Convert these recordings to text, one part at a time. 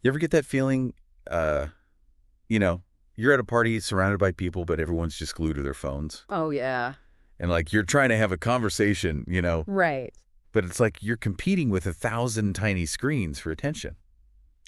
You ever get that feeling, uh, you know, you're at a party surrounded by people, but everyone's just glued to their phones? Oh, yeah. And like you're trying to have a conversation, Right. but it's like you're competing with 1,000 tiny screens for attention.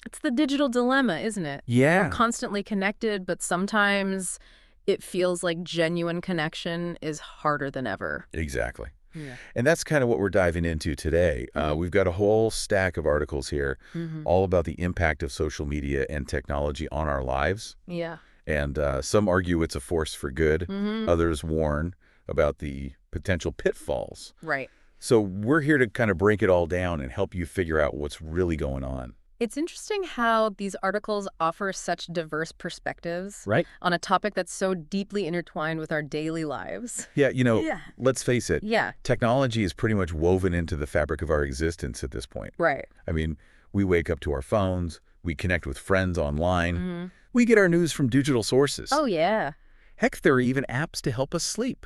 It's the digital dilemma, isn't it? We're Yeah, constantly connected, but sometimes it feels like genuine connection is harder than ever. exactly. Yeah. And that's kind of what we're diving into today. We've got a whole stack of articles here Mm-hmm. all about the impact of social media and technology on our lives. Yeah. And some argue it's a force for good. Mm-hmm. Others warn about the potential pitfalls. Right. So we're here to kind of break it all down and help you figure out what's really going on. It's interesting how these articles offer such diverse perspectives Right? on a topic that's so deeply intertwined with our daily lives. Yeah, Yeah. let's face it. Yeah. Technology is pretty much woven into the fabric of our existence at this point. Right. I mean, we wake up to our phones, we connect with friends online, Mm-hmm. we get our news from digital sources. Oh, yeah. Heck, there are even apps to help us sleep.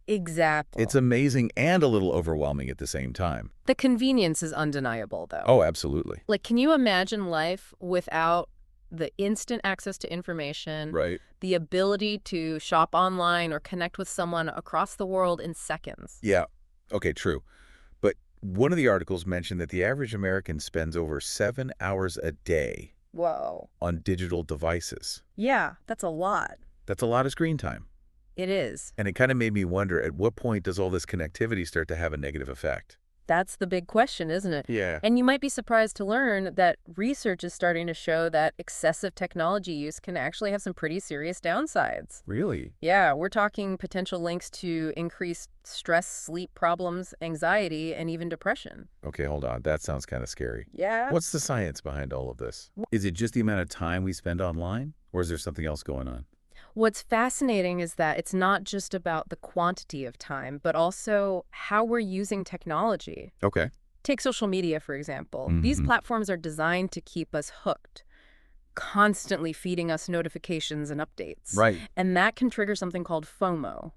Exactly. It's amazing and a little overwhelming at the same time. The convenience is undeniable, though. Oh, absolutely. Like, can you imagine life without the instant access to information, Right. the ability to shop online or connect with someone across the world in seconds? Yeah. Okay, true. But one of the articles mentioned that the average American spends over 7 hours a day Whoa. on digital devices. Yeah, that's a lot. That's a lot of screen time. It is. And it kind of made me wonder, at what point does all this connectivity start to have a negative effect? That's the big question, isn't it? Yeah. And you might be surprised to learn that research is starting to show that excessive technology use can actually have some pretty serious downsides. Really? Yeah, we're talking potential links to increased stress, sleep problems, anxiety, and even depression. Okay, hold on. That sounds kind of scary. Yeah. What's the science behind all of this? Is it just the amount of time we spend online, or is there something else going on? What's fascinating is that it's not just about the quantity of time, but also how we're using technology. Okay. Take social media, for example. These Mhm. platforms are designed to keep us hooked, constantly feeding us notifications and updates. Right. And that can trigger something called FOMO,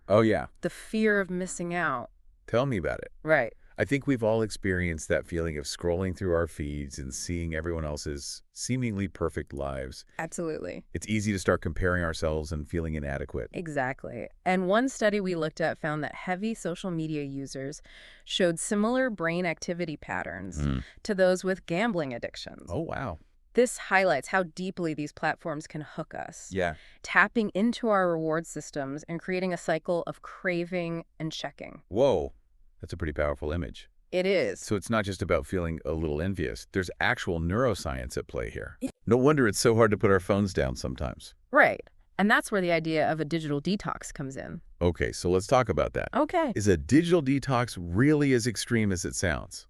Oh, yeah. the fear of missing out. Tell me about it. Right. I think we've all experienced that feeling of scrolling through our feeds and seeing everyone else's seemingly perfect lives. Absolutely. It's easy to start comparing ourselves and feeling inadequate. Exactly. And one study we looked at found that heavy social media users showed similar brain activity patterns Mm. to those with gambling addictions. Oh, wow. This highlights how deeply these platforms can hook us, Yeah. tapping into our reward systems and creating a cycle of craving and checking. Whoa. That's a pretty powerful image. It is. So it's not just about feeling a little envious. There's actual neuroscience at play here. No wonder it's so hard to put our phones down sometimes. Right. And that's where the idea of a digital detox comes in. Okay, so let's talk about that. Okay. Is a digital detox really as extreme as it sounds?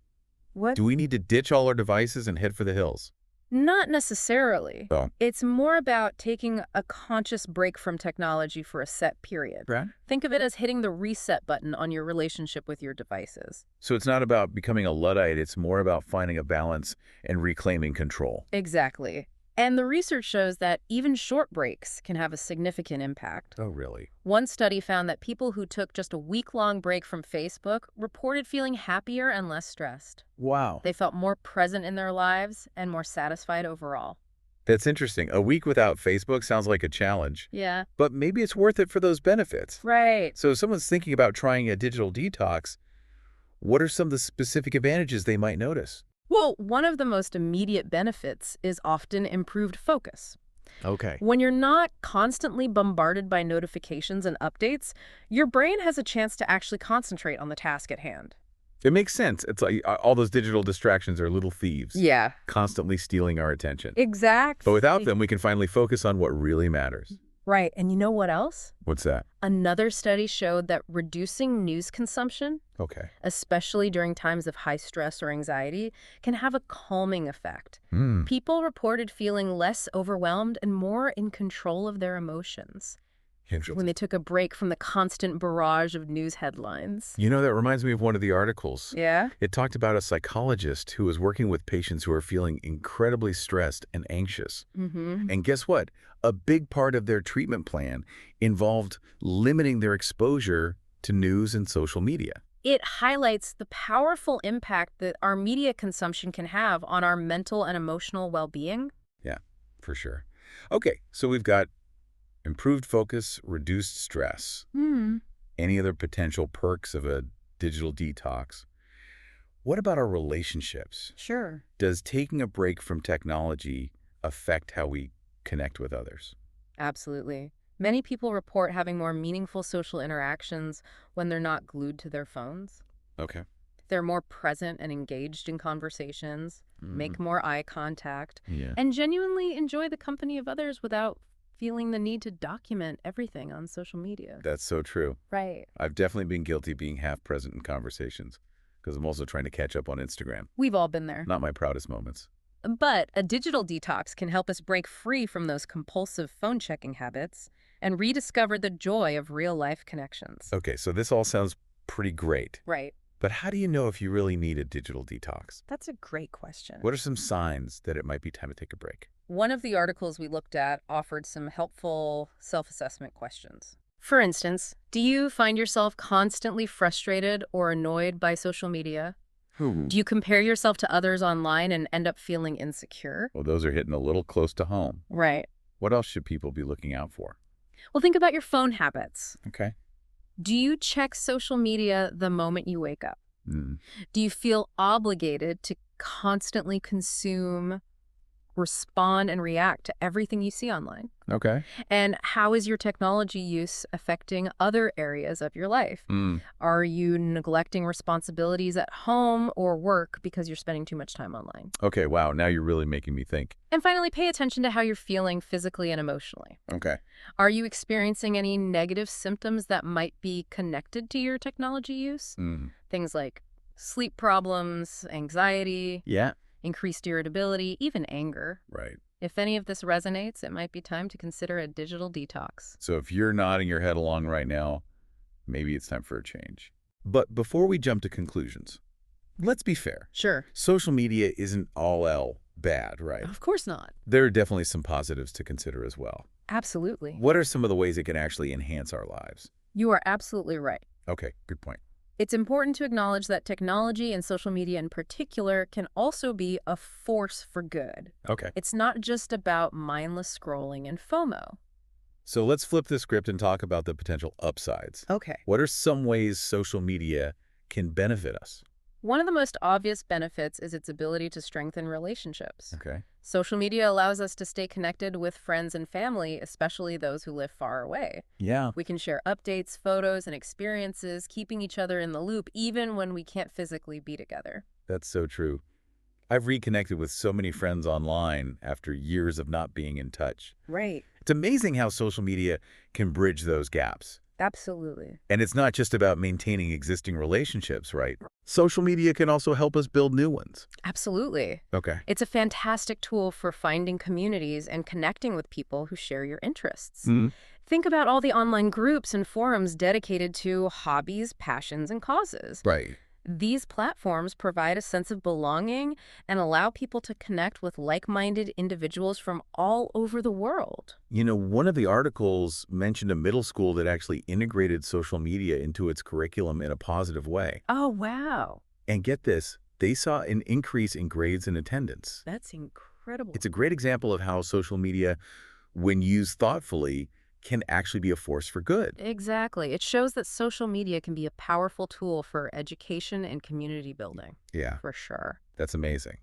What? Do we need to ditch all our devices and head for the hills? Not necessarily. Oh. It's more about taking a conscious break from technology for a set period. Right. Think of it as hitting the reset button on your relationship with your devices. So it's not about becoming a Luddite, it's more about finding a balance and reclaiming control. Exactly. And the research shows that even short breaks can have a significant impact. Oh, really? One study found that people who took just a week-long break from Facebook reported feeling happier and less stressed. Wow. They felt more present in their lives and more satisfied overall. That's interesting. A week without Facebook sounds like a challenge, Yeah. but maybe it's worth it for those benefits. Right. So if someone's thinking about trying a digital detox, what are some of the specific advantages they might notice? Well, one of the most immediate benefits is often improved focus. Okay. When you're not constantly bombarded by notifications and updates, your brain has a chance to actually concentrate on the task at hand. It makes sense. It's like all those digital distractions are little thieves, Yeah. constantly stealing our attention. Exactly. But without them, we can finally focus on what really matters. Right. And you know what else? What's that? Another study showed that reducing news consumption, Okay. especially during times of high stress or anxiety, can have a calming effect. Hmm. People reported feeling less overwhelmed and more in control of their emotions when they took a break from the constant barrage of news headlines. You know, that reminds me of one of the articles. Yeah? It talked about a psychologist who was working with patients who are feeling incredibly stressed and anxious. Mm-hmm. And guess what? A big part of their treatment plan involved limiting their exposure to news and social media. It highlights the powerful impact that our media consumption can have on our mental and emotional well-being. Yeah, for sure. Okay, so we've got improved focus, reduced stress. Hmm. Any other potential perks of a digital detox? What about our relationships? Sure. Does taking a break from technology affect how we connect with others? Absolutely. Many people report having more meaningful social interactions when they're not glued to their phones. Okay. They're more present and engaged in conversations, Hmm. make more eye contact, Yeah. and genuinely enjoy the company of others without feeling the need to document everything on social media. That's so true. Right. I've definitely been guilty of being half present in conversations because I'm also trying to catch up on Instagram. We've all been there. Not my proudest moments. But a digital detox can help us break free from those compulsive phone checking habits and rediscover the joy of real life connections. Okay, so this all sounds pretty great. Right. But how do you know if you really need a digital detox? That's a great question. What are some signs that it might be time to take a break? One of the articles we looked at offered some helpful self-assessment questions. For instance, do you find yourself constantly frustrated or annoyed by social media? Do you compare yourself to others online and end up feeling insecure? Well, those are hitting a little close to home. Right. What else should people be looking out for? Well, think about your phone habits. Okay. Do you check social media the moment you wake up? Mm. Do you feel obligated to constantly consume, respond, and react to everything you see online? Okay. And how is your technology use affecting other areas of your life? Mm. Are you neglecting responsibilities at home or work because you're spending too much time online? Okay, wow. Now you're really making me think. And finally, pay attention to how you're feeling physically and emotionally. Okay. Are you experiencing any negative symptoms that might be connected to your technology use? Mm. Things like sleep problems, anxiety, Yeah. increased irritability, even anger. Right. If any of this resonates, it might be time to consider a digital detox. So if you're nodding your head along right now, maybe it's time for a change. But before we jump to conclusions, let's be fair. Sure. Social media isn't all bad, right? Of course not. There are definitely some positives to consider as well. Absolutely. What are some of the ways it can actually enhance our lives? You are absolutely right. Okay, good point. It's important to acknowledge that technology and social media in particular can also be a force for good. Okay. It's not just about mindless scrolling and FOMO. So let's flip the script and talk about the potential upsides. Okay. What are some ways social media can benefit us? One of the most obvious benefits is its ability to strengthen relationships. Okay. Social media allows us to stay connected with friends and family, especially those who live far away. Yeah. We can share updates, photos, and experiences, keeping each other in the loop even when we can't physically be together. That's so true. I've reconnected with so many friends online after years of not being in touch. Right. It's amazing how social media can bridge those gaps. Absolutely. And it's not just about maintaining existing relationships, right? Social media can also help us build new ones. Absolutely. Okay. It's a fantastic tool for finding communities and connecting with people who share your interests. Mm. Think about all the online groups and forums dedicated to hobbies, passions, and causes. Right. These platforms provide a sense of belonging and allow people to connect with like-minded individuals from all over the world. You know, one of the articles mentioned a middle school that actually integrated social media into its curriculum in a positive way. Oh, wow. And get this, they saw an increase in grades and attendance. That's incredible. It's a great example of how social media, when used thoughtfully, can actually be a force for good. Exactly. It shows that social media can be a powerful tool for education and community building. Yeah, For sure. that's amazing.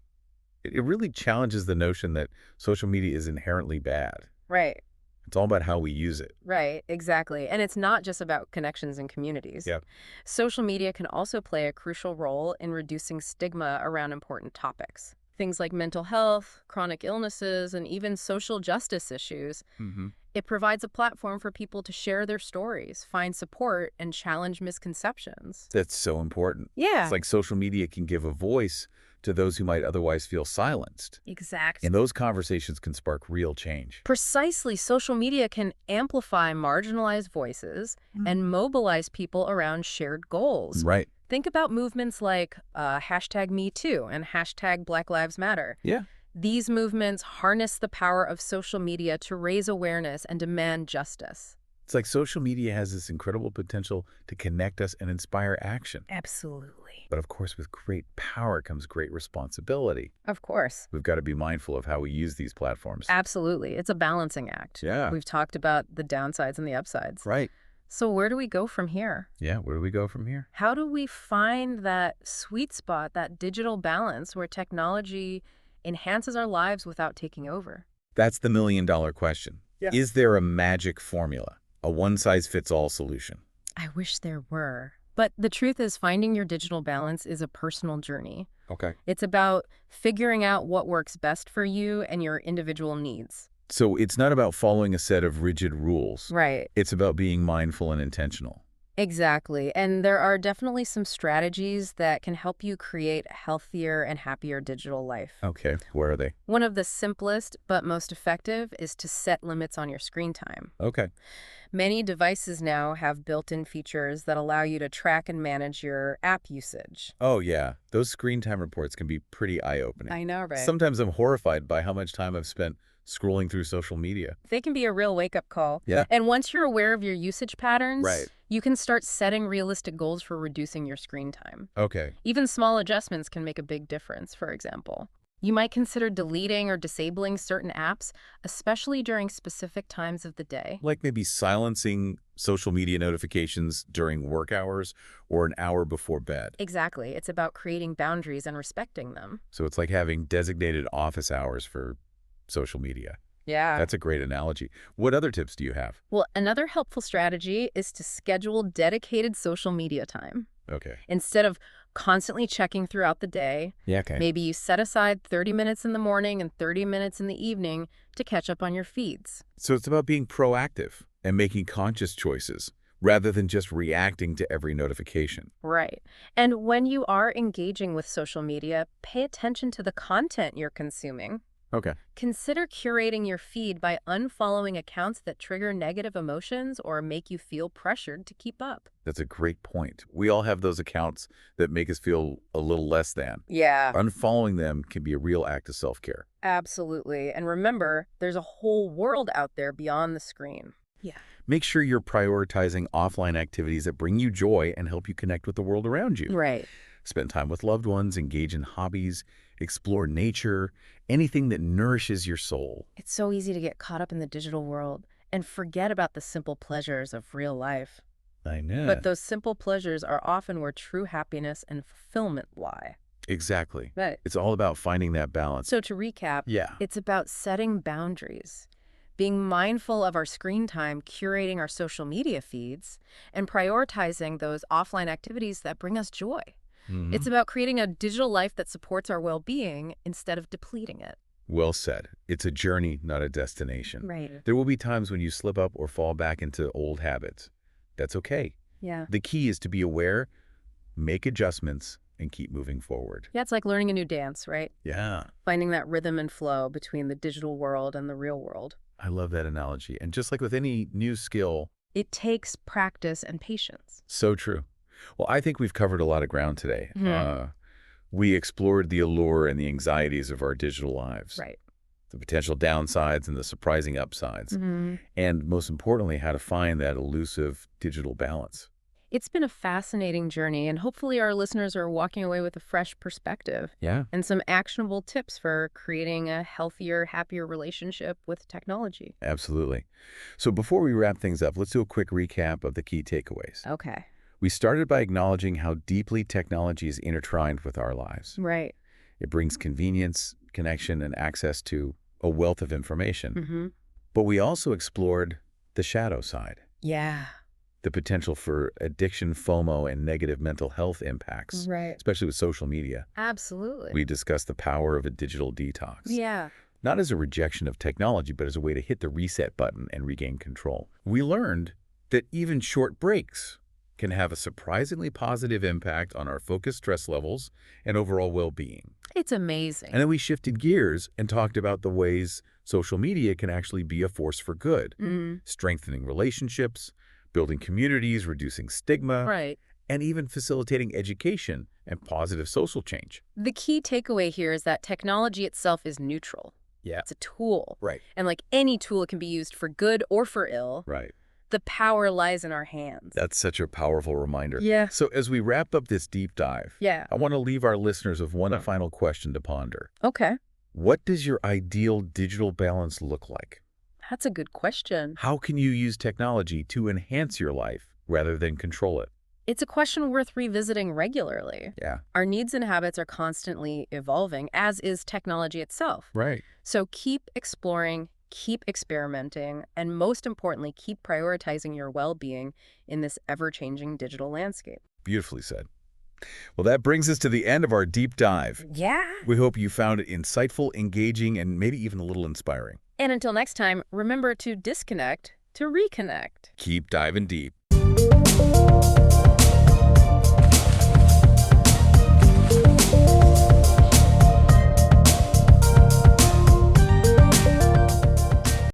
It really challenges the notion that social media is inherently bad. Right. It's all about how we use it. Right, exactly. And it's not just about connections and communities. Yeah. Social media can also play a crucial role in reducing stigma around important topics. Things like mental health, chronic illnesses, and even social justice issues. Mm-hmm. It provides a platform for people to share their stories, find support, and challenge misconceptions. That's so important. Yeah. It's like social media can give a voice to those who might otherwise feel silenced. Exactly. And those conversations can spark real change. Precisely, social media can amplify marginalized voices and mobilize people around shared goals. Right. Think about movements like #MeToo and #BlackLivesMatter. Yeah. These movements harness the power of social media to raise awareness and demand justice. It's like social media has this incredible potential to connect us and inspire action. Absolutely. But of course, with great power comes great responsibility. Of course. We've got to be mindful of how we use these platforms. Absolutely. It's a balancing act. Yeah. We've talked about the downsides and the upsides. Right. So where do we go from here? Yeah, where do we go from here? How do we find that sweet spot, that digital balance where technology enhances our lives without taking over? That's the million-dollar question. Yeah. Is there a magic formula, a one-size-fits-all solution? I wish there were. But the truth is, finding your digital balance is a personal journey. Okay. It's about figuring out what works best for you and your individual needs. So it's not about following a set of rigid rules. Right. It's about being mindful and intentional. Exactly. And there are definitely some strategies that can help you create a healthier and happier digital life. Okay, where are they? One of the simplest but most effective is to set limits on your screen time. Okay. Many devices now have built-in features that allow you to track and manage your app usage. Oh, yeah. Those screen time reports can be pretty eye-opening. I know, right? Sometimes I'm horrified by how much time I've spent scrolling through social media. They can be a real wake-up call. Yeah. And once you're aware of your usage patterns, Right. you can start setting realistic goals for reducing your screen time. Okay. Even small adjustments can make a big difference, for example. You might consider deleting or disabling certain apps, especially during specific times of the day. Like maybe silencing social media notifications during work hours or an hour before bed. Exactly. It's about creating boundaries and respecting them. So it's like having designated office hours for social media. Yeah. That's a great analogy. What other tips do you have? Well, another helpful strategy is to schedule dedicated social media time. Okay. Instead of constantly checking throughout the day, Yeah, okay. maybe you set aside 30 minutes in the morning and 30 minutes in the evening to catch up on your feeds. So it's about being proactive and making conscious choices rather than just reacting to every notification. Right. And when you are engaging with social media, pay attention to the content you're consuming. Okay. Consider curating your feed by unfollowing accounts that trigger negative emotions or make you feel pressured to keep up. That's a great point. We all have those accounts that make us feel a little less than. Yeah. Unfollowing them can be a real act of self-care. Absolutely. And remember, there's a whole world out there beyond the screen. Yeah. Make sure you're prioritizing offline activities that bring you joy and help you connect with the world around you. Right. Spend time with loved ones, engage in hobbies, explore nature, anything that nourishes your soul. It's so easy to get caught up in the digital world and forget about the simple pleasures of real life. I know. But those simple pleasures are often where true happiness and fulfillment lie. Exactly. Right. It's all about finding that balance. So to recap, Yeah. it's about setting boundaries, being mindful of our screen time, curating our social media feeds, and prioritizing those offline activities that bring us joy. Mhm. It's about creating a digital life that supports our well-being instead of depleting it. Well said. It's a journey, not a destination. Right. There will be times when you slip up or fall back into old habits. That's okay. Yeah. The key is to be aware, make adjustments, and keep moving forward. Yeah, it's like learning a new dance, right? Yeah. Finding that rhythm and flow between the digital world and the real world. I love that analogy. And just like with any new skill, It takes practice and patience. so true. Well, I think we've covered a lot of ground today. Mhm. We explored the allure and the anxieties of our digital lives, Right. the potential downsides and the surprising upsides, and most importantly, how to find that elusive digital balance. It's been a fascinating journey, and hopefully our listeners are walking away with a fresh perspective Yeah. and some actionable tips for creating a healthier, happier relationship with technology. Absolutely. So before we wrap things up, let's do a quick recap of the key takeaways. Okay. We started by acknowledging how deeply technology is intertwined with our lives. Right. It brings convenience, connection, and access to a wealth of information. Mm-hmm. But we also explored the shadow side, Yeah. the potential for addiction, FOMO, and negative mental health impacts, Right. especially with social media. Absolutely. We discussed the power of a digital detox, Yeah. not as a rejection of technology, but as a way to hit the reset button and regain control. We learned that even short breaks can have a surprisingly positive impact on our focus, stress levels, and overall well-being. It's amazing. And then we shifted gears and talked about the ways social media can actually be a force for good, strengthening relationships, building communities, reducing stigma, Right. and even facilitating education and positive social change. The key takeaway here is that technology itself is neutral. Yeah. It's a tool. Right. And like any tool, it can be used for good or for ill. Right. The power lies in our hands. That's such a powerful reminder. Yeah. So as we wrap up this deep dive, Yeah. I want to leave our listeners with one final question to ponder. Okay. What does your ideal digital balance look like? That's a good question. How can you use technology to enhance your life rather than control it? It's a question worth revisiting regularly. Yeah. Our needs and habits are constantly evolving, as is technology itself. Right. So keep exploring, keep experimenting, and most importantly, keep prioritizing your well-being in this ever-changing digital landscape. Beautifully said. Well, that brings us to the end of our deep dive. Yeah. We hope you found it insightful, engaging, and maybe even a little inspiring. And until next time, remember to disconnect to reconnect. Keep diving deep.